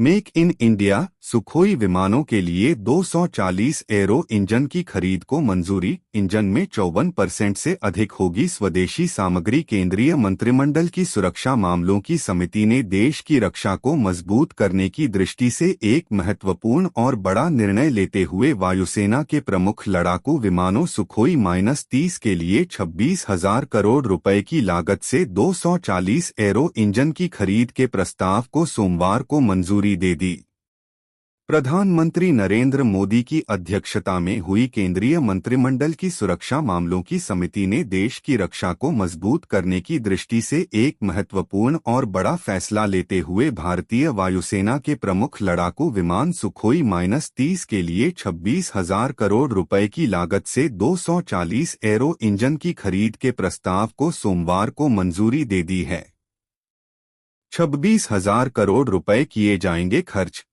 Make in India Sukhoi विमानों के लिए 240 एरो इंजन की खरीद को मंजूरी। इंजन में 54% से अधिक होगी स्वदेशी सामग्री। केंद्रीय मंत्रिमंडल की सुरक्षा मामलों की समिति ने देश की रक्षा को मजबूत करने की दृष्टि से एक महत्वपूर्ण और बड़ा निर्णय लेते हुए वायुसेना के प्रमुख लड़ाकू विमानों सुखोई-30 के लिए 26,000 करोड़ रुपए की लागत से 240 एरो इंजन की खरीद के प्रस्ताव को सोमवार को मंजूरी दे दी। प्रधानमंत्री नरेंद्र मोदी की अध्यक्षता में हुई केंद्रीय मंत्रिमंडल की सुरक्षा मामलों की समिति ने देश की रक्षा को मजबूत करने की दृष्टि से एक महत्वपूर्ण और बड़ा फैसला लेते हुए भारतीय वायुसेना के प्रमुख लड़ाकू विमान सुखोई-30 के लिए 26,000 करोड़ रुपए की लागत से 240 एरो इंजन की खरीद के प्रस्ताव को सोमवार को मंजूरी दे दी है। 26,000 करोड़ रुपए किए जाएंगे खर्च।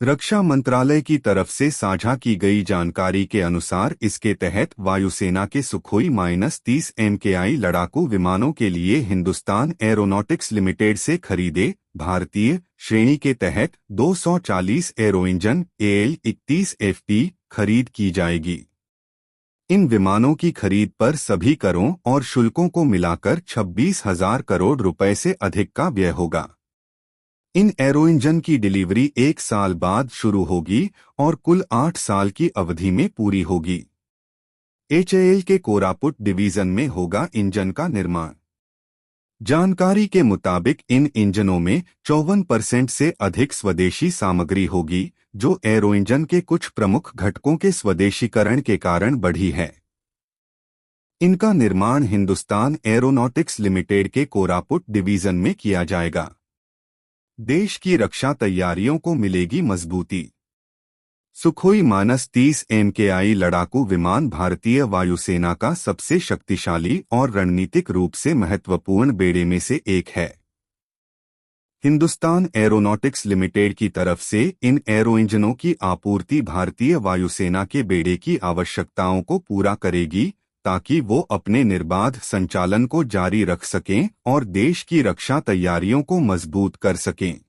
रक्षा मंत्रालय की तरफ से साझा की गई जानकारी के अनुसार इसके तहत वायुसेना के सुखोई-30 MKI लड़ाकू विमानों के लिए हिंदुस्तान एरोनॉटिक्स लिमिटेड से खरीदे भारतीय श्रेणी के तहत 240 एरो इंजन AL-31FP खरीद की जाएगी। इन विमानों की खरीद पर सभी करों और शुल्कों को मिलाकर 26,000 करोड़ रुपए से अधिक का व्यय होगा। इन एरो इंजन की डिलीवरी 1 साल बाद शुरू होगी और कुल 8 साल की अवधि में पूरी होगी। HAL के कोरापुट डिवीजन में होगा इंजन का निर्माण। जानकारी के मुताबिक इन इंजनों में 54% से अधिक स्वदेशी सामग्री होगी, जो एरो इंजन के कुछ प्रमुख घटकों के स्वदेशीकरण के कारण बढ़ी है। इनका निर्माण हिंदुस्तान एरोनॉटिक्स लिमिटेड के कोरापुट डिवीजन में किया जाएगा। देश की रक्षा तैयारियों को मिलेगी मजबूती। सुखोई-30 MKI लड़ाकू विमान भारतीय वायुसेना का सबसे शक्तिशाली और रणनीतिक रूप से महत्वपूर्ण बेड़े में से एक है। हिंदुस्तान एरोनॉटिक्स लिमिटेड की तरफ से इन एरो इंजनों की आपूर्ति भारतीय वायुसेना के बेड़े की आवश्यकताओं को पूरा करेगी, ताकि वो अपने निर्बाध संचालन को जारी रख सकें और देश की रक्षा तैयारियों को मजबूत कर सकें।